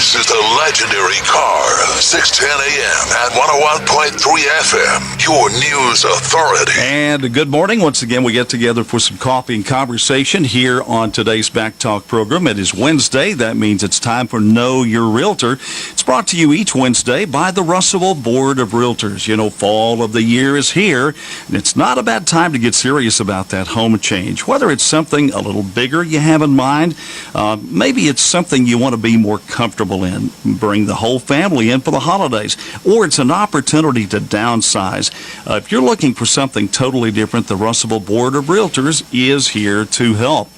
This is the legendary car of 610 AM and 101.3 FM, your news authority. And good morning. Once again, we get together for some coffee and conversation here on today's Back Talk program. It is Wednesday. That means it's time for Know Your Realtor. It's brought to you each Wednesday by the Russellville Board of Realtors. You know, fall of the year is here, and it's not a bad time to get serious about that home change. Whether it's something a little bigger you have in mind, maybe it's something you want to be more comfortable in, bring the whole family in for the holidays, or it's an opportunity to downsize. If you're looking for something totally different, the Russellville Board of Realtors is here to help.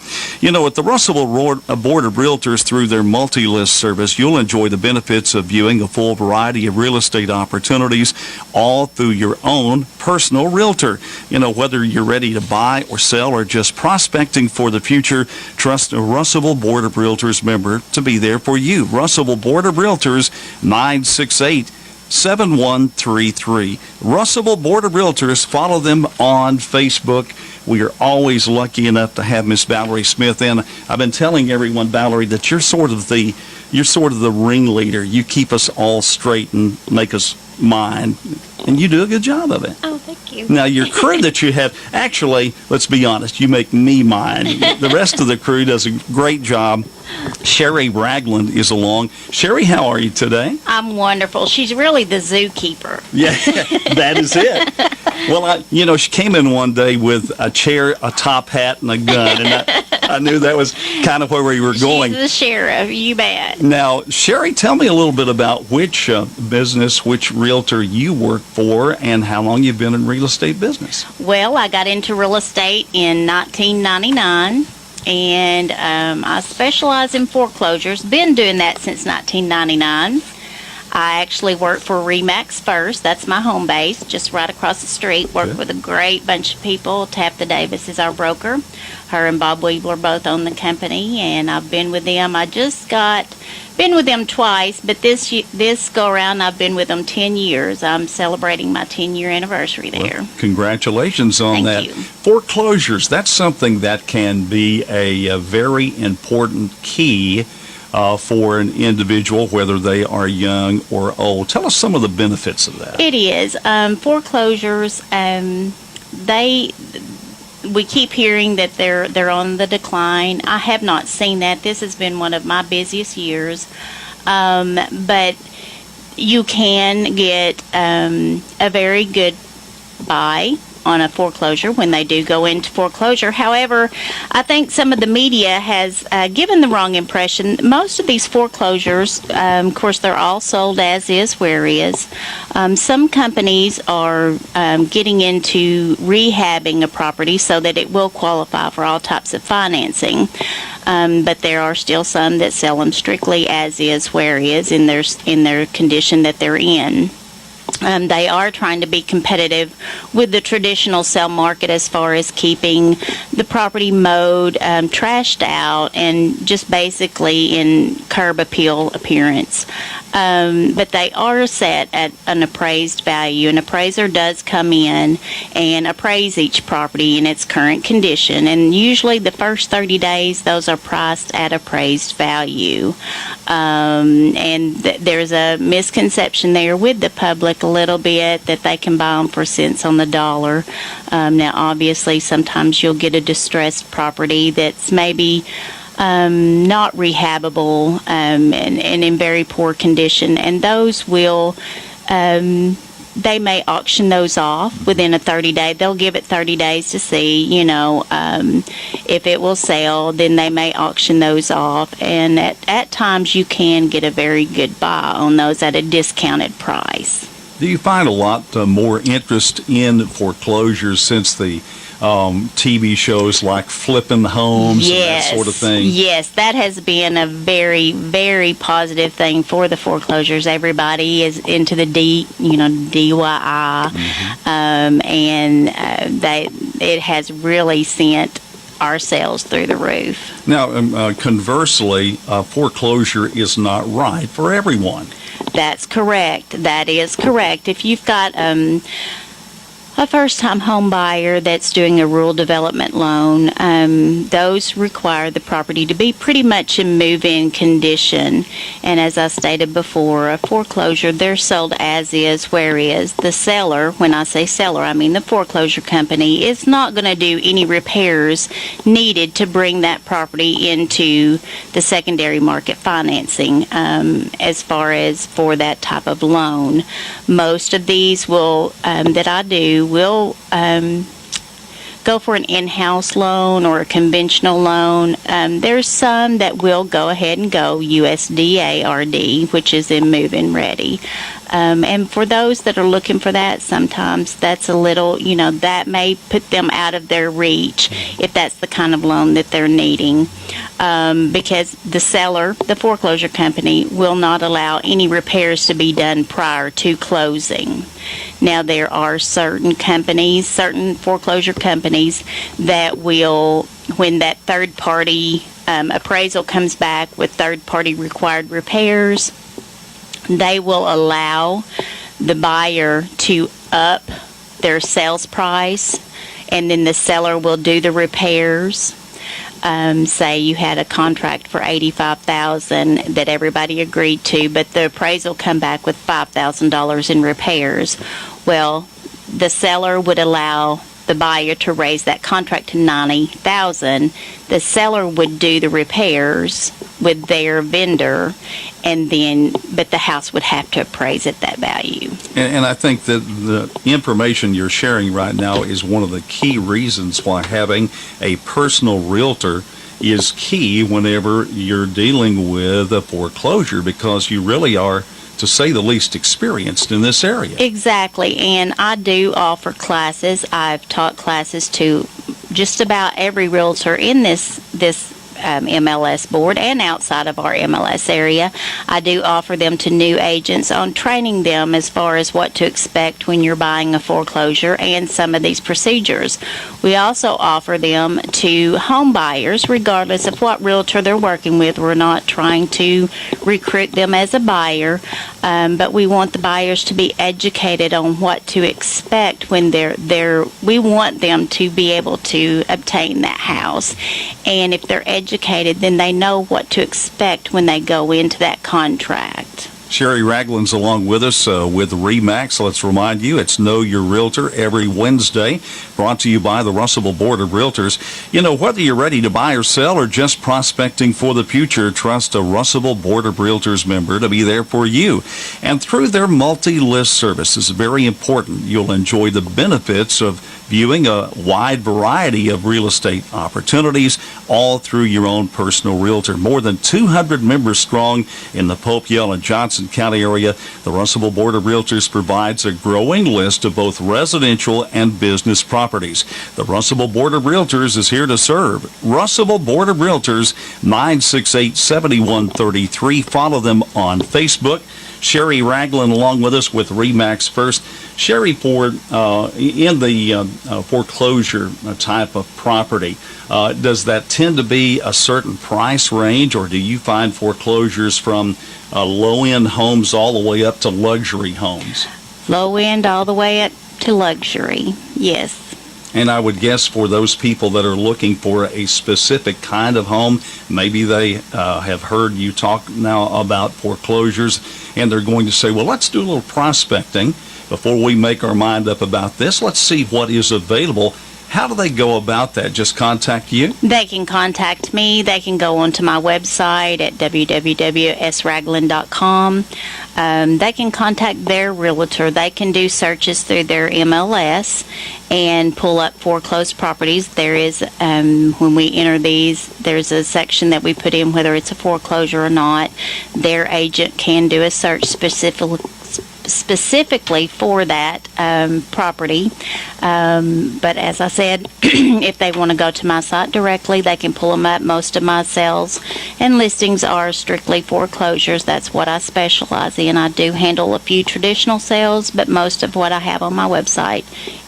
You know, at the Russellville Board of Realtors, through their multi-list service, you'll enjoy the benefits of viewing a full variety of real estate opportunities, all through your own personal realtor. You know, whether you're ready to buy or sell or just prospecting for the future, trust a Russellville Board of Realtors member to be there for you. Russellville Board of Realtors, 968-7133. Russellville Board of Realtors. Follow them on Facebook. We are always lucky enough to have Miss Valerie Smith in. I've been telling everyone, Valerie, that you're sort of the ringleader. You keep us all straight and make us mind, and you do a good job of it. Oh, thank you. Now, your crew that you have, actually, let's be honest, you make me mind. The rest of the crew does a great job. Sherry Ragland is along. Sherry, how are you today? I'm wonderful. She's really the zookeeper. Yeah, that is it. Well, she came in one day with a chair, a top hat, and a gun, and I knew that was kind of where we were going. She's the sheriff, you bet. Now, Sherry, tell me a little bit about which business, which realtor you work for, and how long you've been in real estate business. Well, I got into real estate in 1999. And I specialize in foreclosures. Been doing that since 1999. I actually worked for Remax first. That's my home base, just right across the street. Worked with a great bunch of people. Tabitha Davis is our broker. Her and Bob Weebler both own the company, and I've been with them. Been with them twice, but this go around I've been with them 10 years. I'm celebrating my 10-year anniversary there. Well, congratulations on that. Thank you. Foreclosures, that's something that can be a very important key for an individual, whether they are young or old. Tell us some of the benefits of that. It is. Foreclosures, we keep hearing that they're on the decline. I have not seen that. This has been one of my busiest years. But you can get a very good buy on a foreclosure when they do go into foreclosure. However, I think some of the media has given the wrong impression. Most of these foreclosures, of course, they're all sold as is, where is. Some companies are getting into rehabbing a property so that it will qualify for all types of financing. But there are still some that sell them strictly as is, where is, in their condition that they're in. They are trying to be competitive with the traditional sale market as far as keeping the property mowed, trashed out, and just basically in curb appeal appearance. But they are set at an appraised value. An appraiser does come in and appraise each property in its current condition. And usually the first 30 days, those are priced at appraised value. And there's a misconception there with the public a little bit that they can buy them for cents on the dollar. Now, obviously, sometimes you'll get a distressed property that's maybe not rehabbable and in very poor condition, and those will they may auction those off within a 30-day. They'll give it 30 days to see, if it will sell. Then they may auction those off, and at times you can get a very good buy on those at a discounted price. Do you find a lot more interest in foreclosures since the TV shows like Flipping Homes and that sort of thing? Yes, that has been a very, very positive thing for the foreclosures. Everybody is into the DIY, and it has really sent our sales through the roof. Now, conversely, foreclosure is not right for everyone. That's correct. That is correct. If you've got a first-time home buyer that's doing a rural development loan, those require the property to be pretty much in move-in condition. And as I stated before, a foreclosure, they're sold as is, where is. The seller, when I say seller, I mean the foreclosure company, is not going to do any repairs needed to bring that property into the secondary market financing as far as for that type of loan. Most of these will that I do will go for an in-house loan or a conventional loan. There's some that will go ahead and go USDA RD, which is in move-in ready. And for those that are looking for that, sometimes that's a little, that may put them out of their reach if that's the kind of loan that they're needing. Because the seller, the foreclosure company, will not allow any repairs to be done prior to closing. Now, there are certain companies, certain foreclosure companies that will, when that third-party appraisal comes back with third-party required repairs, they will allow the buyer to up their sales price, and then the seller will do the repairs. Say you had a contract for $85,000 that everybody agreed to, but the appraisal come back with $5,000 in repairs. Well, the seller would allow the buyer to raise that contract to $90,000. The seller would do the repairs with their vendor, and then, but the house would have to appraise at that value. And I think that the information you're sharing right now is one of the key reasons why having a personal realtor is key whenever you're dealing with a foreclosure, because you really are, to say the least, experienced in this area. Exactly, and I do offer classes. I've taught classes to just about every realtor in this MLS board and outside of our MLS area. I do offer them to new agents on training them as far as what to expect when you're buying a foreclosure and some of these procedures. We also offer them to home buyers, regardless of what realtor they're working with. We're not trying to recruit them as a buyer, but we want the buyers to be educated on what to expect when we want them to be able to obtain that house. And if they're educated, then they know what to expect when they go into that contract. Sherry Ragland's along with us with RE/MAX. Let's remind you, it's Know Your Realtor every Wednesday, brought to you by the Russellville Board of Realtors. Whether you're ready to buy or sell or just prospecting for the future, trust a Russellville Board of Realtors member to be there for you. And through their multi-list service is very important. You'll enjoy the benefits of viewing a wide variety of real estate opportunities, all through your own personal realtor. More than 200 members strong in the Pope, Yell, and Johnson County area, the Russellville Board of Realtors provides a growing list of both residential and business properties. The Russellville Board of Realtors is here to serve. Russellville Board of Realtors, 968-7133. Follow them on Facebook. Sherry Ragland along with us with RE/MAX First. Sherry, for in the foreclosure type of property, does that tend to be a certain price range, or do you find foreclosures from low-end homes all the way up to luxury homes? Low end all the way up to luxury, yes. And I would guess for those people that are looking for a specific kind of home, maybe they have heard you talk now about foreclosures, and they're going to say, well, let's do a little prospecting before we make our mind up about this. Let's see what is available. How do they go about that? Just contact you? They can contact me. They can go onto my website at www.sragland.com. They can contact their realtor. They can do searches through their MLS and pull up foreclosed properties. There is, when we enter these, there's a section that we put in whether it's a foreclosure or not. Their agent can do a search specifically for that property. But as I said, if they want to go to my site directly, they can pull them up. Most of my sales and listings are strictly foreclosures. That's what I specialize in. I do handle a few traditional sales, but most of what I have on my website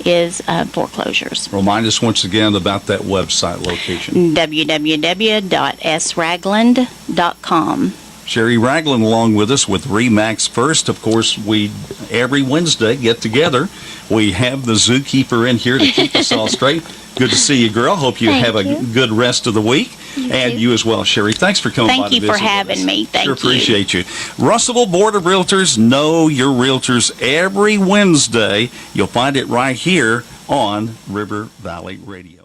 is foreclosures. Remind us once again about that website location. www.sragland.com. Sherry Ragland along with us with RE/MAX First. Of course, we every Wednesday get together. We have the zookeeper in here to keep us all straight. Good to see you, girl. Hope you Thank have a you. good rest of the week. And too. you as well, Sherry. Thanks for coming by Thank to you visit for with having us. me. Thank Sure you. appreciate you. Russellville Board of Realtors, Know Your Realtors every Wednesday. You'll find it right here on River Valley Radio.